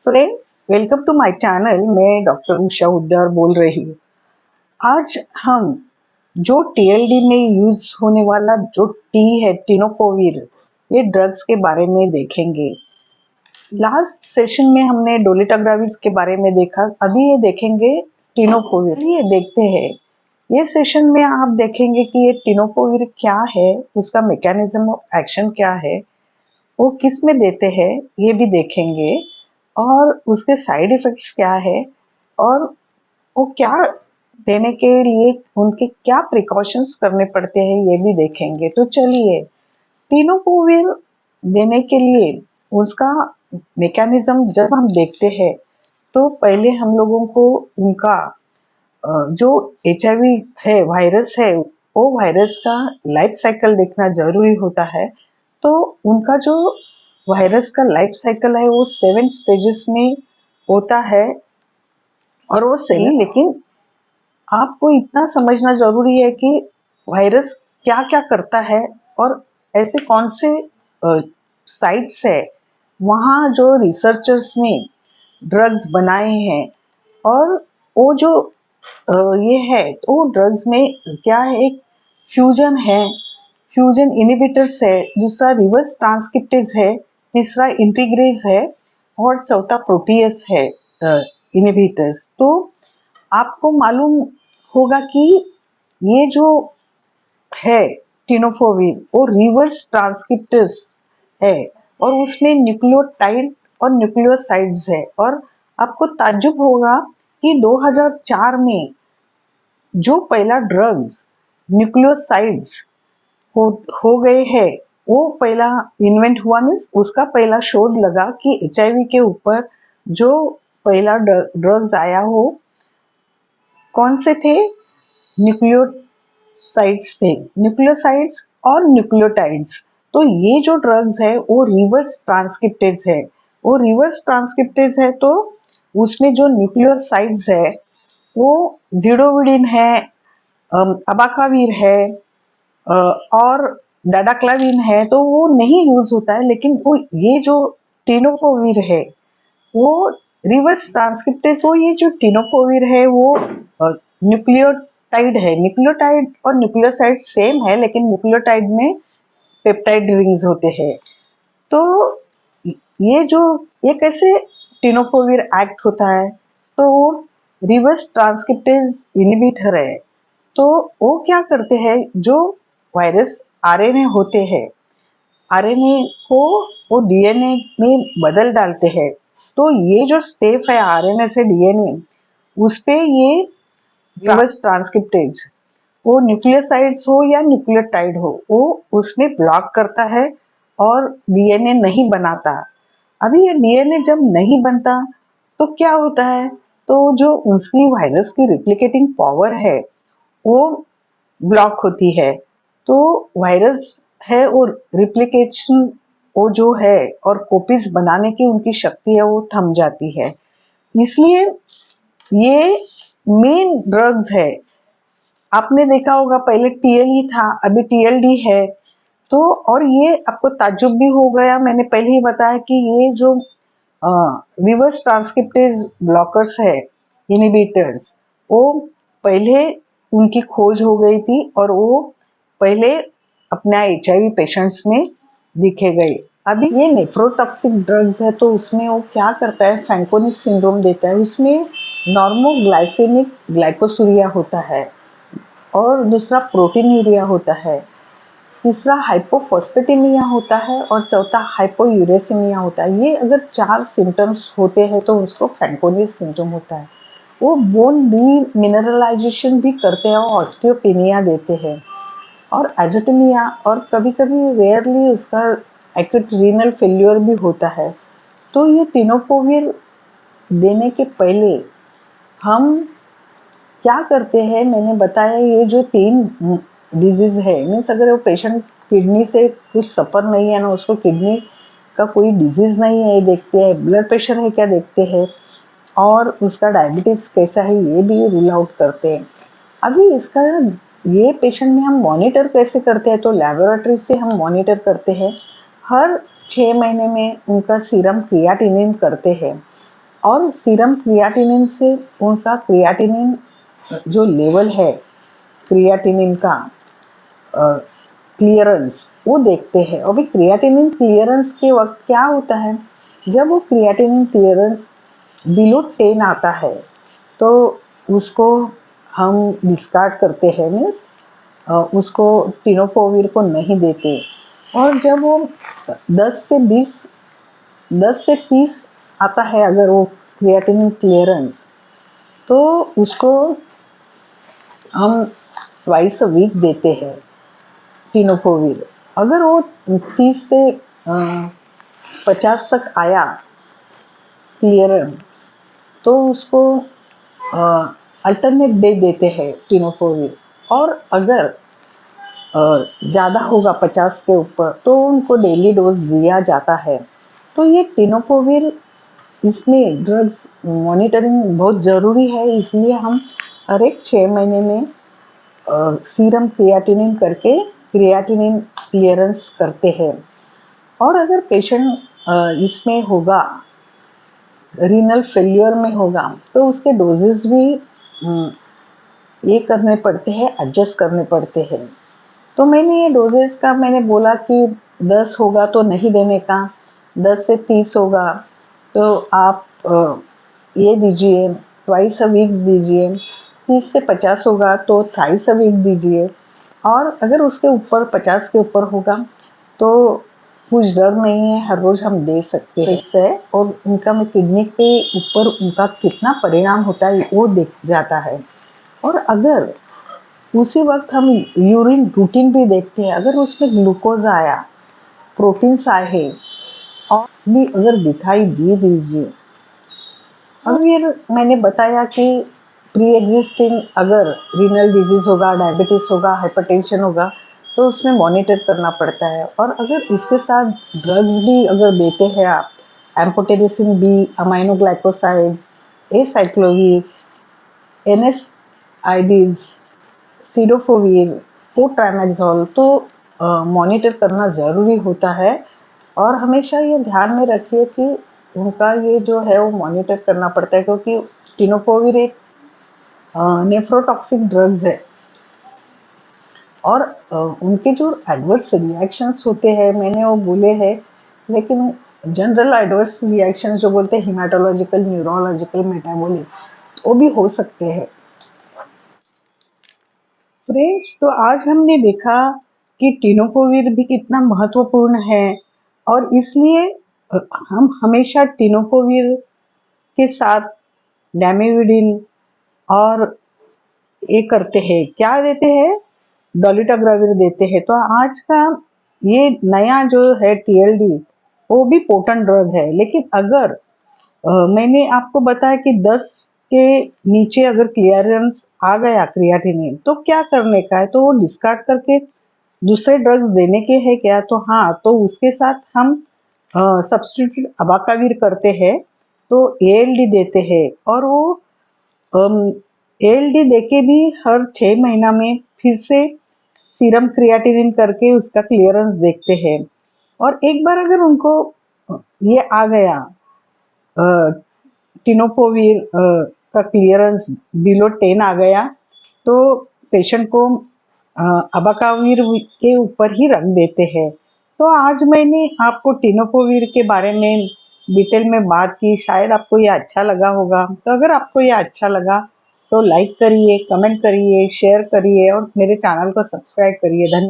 Friends, welcome to my channel. मैं doctor Usha Udyar बोल रही हूँ। आज हम जो टीएलडी में यूज होने वाला जो टी है, टिनोफोविर, ये ड्रग्स के बारे में देखेंगे। लास्ट सेशन में हमने डोलिटाग्राविर के बारे में देखा, अभी ये देखेंगे टिनोफोविर। ये देखते हैं, ये सेशन में आप देखेंगे कि ये टिनोफोविर क्या है, उसका मैकेनिज्म ऑफ एक्शन क्या है, वो किस में देते हैं ये भी देखेंगे, और उसके साइड इफेक्ट्स क्या है, और वो क्या देने के लिए उनके क्या प्रिकॉशंस करने पड़ते हैं ये भी देखेंगे। तो चलिए, टिनोफोविर देने के लिए उसका मैकेनिज्म जब हम देखते हैं तो पहले हम लोगों को उनका जो एचआईवी है, वायरस है, वो वायरस का लाइफ साइकिल देखना जरूरी होता है। तो उनका जो वायरस का लाइफ साइकिल है वो 7 स्टेजेस में होता है, और वो सही, लेकिन आपको इतना समझना जरूरी है कि वायरस क्या क्या करता है और ऐसे कौन से साइट्स है वहाँ जो रिसर्चर्स ने ड्रग्स बनाए हैं, और वो जो ये है, तो ड्रग्स में क्या है, एक फ्यूजन है, फ्यूजन इनहिबिटर्स है, दूसरा रिवर्स ट्रांसक्रिप्टेज है, तीसरा इंटीग्रेज है, और चौथा प्रोटीएस है इनहिबिटर्स। तो आपको मालूम होगा कि ये जो है टिनोफोविर वो रिवर्स ट्रांसक्रिप्टर्स है, और उसमें न्यूक्लियोटाइड और न्यूक्लियोसाइड्स है। और आपको ताज्जुब होगा कि 2004 में जो पहला ड्रग्स न्यूक्लियोसाइड्स हो गए हैं, वो पहला इन्वेंट हुआ, मीन्स उसका पहला शोध लगा कि एचआईवी के ऊपर जो पहला ड्रग्स आया हो कौन से थे, न्यूक्लियोसाइड्स थे, न्यूक्लियोसाइड्स और न्यूक्लियोटाइड्स। तो ये जो ड्रग्स है वो रिवर्स ट्रांसक्रिप्टेज है, वो रिवर्स ट्रांसक्रिप्टेज है। तो उसमें जो न्यूक्लियोसाइड्स है वो जीडोविडिन है, अबाकाविर है, और डाडाक्लाविन है, तो वो नहीं यूज होता है। लेकिन वो ये जो टिनोफोविर है वो रिवर्स ट्रांसक्रिप्टेज। तो ये जो टिनोफोविर है वो न्यूक्लियोटाइड है, न्यूक्लियोटाइड और न्यूक्लियोसाइड सेम है, लेकिन न्यूक्लियोटाइड में पेप्टाइड रिंग्स होते हैं। तो ये जो ये कैसे टिनोफोविर एक्ट होता है, तो वो रिवर्स ट्रांसक्रिप्टेज इनहिबिटर है। तो वो क्या करते हैं, जो वायरस आरएनए होते हैं, आरएनए को वो डीएनए में बदल डालते हैं। तो ये जो स्टेप है आरएनए से डीएनए, उस पे ये रिवर्स ट्रांसक्रिप्टेज, वो न्यूक्लियोसाइड्स हो या न्यूक्लियोटाइड हो, वो उसमें ब्लॉक करता है और डीएनए नहीं बनाता। अभी ये डीएनए जब नहीं बनता तो क्या होता है, तो जो उसकी वायरस की रिप्लिकेटिंग पावर है वो ब्लॉक होती है। तो वायरस है और रिप्लिकेशन वो जो है और कॉपीज बनाने की उनकी शक्ति है वो थम जाती है। इसलिए ये मेन ड्रग्स है। आपने देखा होगा पहले टीएलई था, अभी टीएलडी है। तो और ये आपको ताज्जुब भी हो गया, मैंने पहले ही बताया कि ये जो रिवर्स ट्रांसक्रिप्टेज ब्लॉकर्स है, इनहिबिटर्स, वो पहले उनकी खोज हो गई थी और वो पहले अपना एचआईवी पेशेंट्स में दिखे गए। अभी ये नेफ्रोटॉक्सिक ड्रग्स है, तो उसमें वो क्या करता है, फैंकोनिस सिंड्रोम देता है। उसमें नॉर्मोग्लाइसेमिक ग्लाइकोसूरिया होता है, और दूसरा प्रोटीनूरिया होता है, तीसरा हाइपोफॉस्फेटेमिया होता है, और चौथा हाइपोयूरेसिमिया होता है। ये अगर 4 सिम्टम्स होते हैं तो उसको फैंकोनियस सिंड्रोम होता है। वो बोन डी मिनरलाइजेशन भी करते हैं और ऑस्टियोपेनिया देते हैं, और एजोटोमिया, और कभी कभी रेयरली उसका एक्यूट रीनल फेल्योर भी होता है। तो ये टिनोफोविर देने के पहले हम क्या करते हैं, मैंने बताया ये जो 3 डिजीज है, मीन्स अगर वो पेशेंट किडनी से कुछ सफर नहीं है ना, उसको किडनी का कोई डिजीज नहीं है ये देखते हैं, ब्लड प्रेशर है क्या देखते हैं, और उसका डायबिटीज कैसा है ये भी रूल आउट करते हैं। अभी इसका ये पेशेंट में हम मॉनिटर कैसे करते हैं, तो लेबोरेटरी से हम मॉनिटर करते हैं। हर 6 महीने में उनका सीरम क्रियाटिनिन करते हैं, और सीरम क्रिएटिनिन से उनका क्रिएटिनिन जो लेवल है, क्रिएटिनिन का क्लियरेंस वो देखते हैं। अभी क्रिएटिनिन क्लियरेंस के वक्त क्या होता है, जब वो क्रिएटिनिन क्लियरेंस बिलो 10 आता है तो उसको हम डिस्कार्ड करते हैं, मीन्स उसको टिनोपोविर को नहीं देते। और जब वो 10 से 20 10 से 30 आता है अगर वो क्रिएटिनिन क्लियरेंस, तो उसको हम ट्वाइस अ वीक देते हैं टिनोपोविर। अगर वो 30 से 50 तक आया क्लियरेंस, तो उसको अल्टरनेट डे देते हैं टिनोपोविर। और अगर ज़्यादा होगा 50 के ऊपर तो उनको डेली डोज दिया जाता है। तो ये टिनोपोविर, इसमें ड्रग्स मॉनिटरिंग बहुत ज़रूरी है, इसलिए हम हर एक 6 महीने में सीरम क्रिएटिनिन करके क्रिएटिनिन क्लियरेंस करते हैं। और अगर पेशेंट इसमें होगा, रीनल फेल्योर में होगा, तो उसके डोजेस भी ये करने पड़ते हैं, एडजस्ट करने पड़ते हैं। तो मैंने ये डोजेस का मैंने बोला कि 10 होगा तो नहीं देने का, 10 से 30 होगा तो आप ये दीजिए, ट्वाइस अ वीक दीजिए, 30 से 50 होगा तो थ्राइस अ वीक दीजिए। और अगर उसके ऊपर 50 के ऊपर होगा तो कुछ डर नहीं है, हर रोज हम दे सकते हैं से। और उनका में किडनी के ऊपर उनका कितना परिणाम होता है वो दिख जाता है। और अगर उसी वक्त हम यूरिन रूटीन भी देखते हैं, अगर उसमें ग्लूकोज आया, प्रोटीन्स आए हैं और भी अगर दिखाई दे दीजिए। फिर मैंने बताया कि प्री एग्जिस्टिंग अगर रीनल डिजीज होगा, डायबिटीज होगा, हाइपरटेंशन होगा, तो उसमें मॉनिटर करना पड़ता है। और अगर उसके साथ ड्रग्स भी अगर देते हैं आप, amphotericin B, aminoglycosides, acyclovir, NSAIDs, cidofovir, trimexol, तो मॉनिटर करना ज़रूरी होता है। और हमेशा ये ध्यान में रखिए कि उनका ये जो है वो मॉनिटर करना पड़ता है, क्योंकि टिनोपोविर एक नेफ्रोटॉक्सिक ड्रग्स है। और उनके जो एडवर्स रिएक्शंस होते हैं मैंने वो बोले हैं, लेकिन जनरल एडवर्स रिएक्शंस जो बोलते हैं हिमेटोलॉजिकल, न्यूरोलॉजिकल, मेटाबॉलिक, वो भी हो सकते हैं। फ्रेंड्स, तो आज हमने देखा कि टिनोपोविर भी कितना महत्वपूर्ण है। और इसलिए हम हमेशा टिनोपोविर के साथ डैमिविडिन और ये करते हैं, क्या देते हैं, डोलिटाग्राविर देते हैं। तो आज का ये नया जो है टीएलडी, वो भी पोटेंट ड्रग है। लेकिन अगर मैंने आपको बताया कि 10 के नीचे अगर क्लियरेंस आ गया क्रिएटिनिन, तो क्या करने का है, तो वो डिस्कार्ड करके दूसरे ड्रग्स देने के हैं क्या, तो हाँ, तो उसके साथ हम सब्स्टिट्यूट अबाकाविर करते हैं, तो एएलडी देते हैं। और वो एएलडी देके भी हर 6 महीना में फिर से सीरम क्रिएटिनिन करके उसका क्लियरेंस देखते हैं। और एक बार अगर उनको ये आ गया टिनोपोविर का क्लियरेंस बिलो 10 आ गया, तो पेशेंट को अबाकाविर के ऊपर ही रख देते हैं। तो आज मैंने आपको टिनोपोविर के बारे में डिटेल में बात की, शायद आपको ये अच्छा लगा होगा। तो अगर आपको ये अच्छा लगा तो लाइक करिए, कमेंट करिए, शेयर करिए और मेरे चैनल को सब्सक्राइब करिए। धन्यवाद।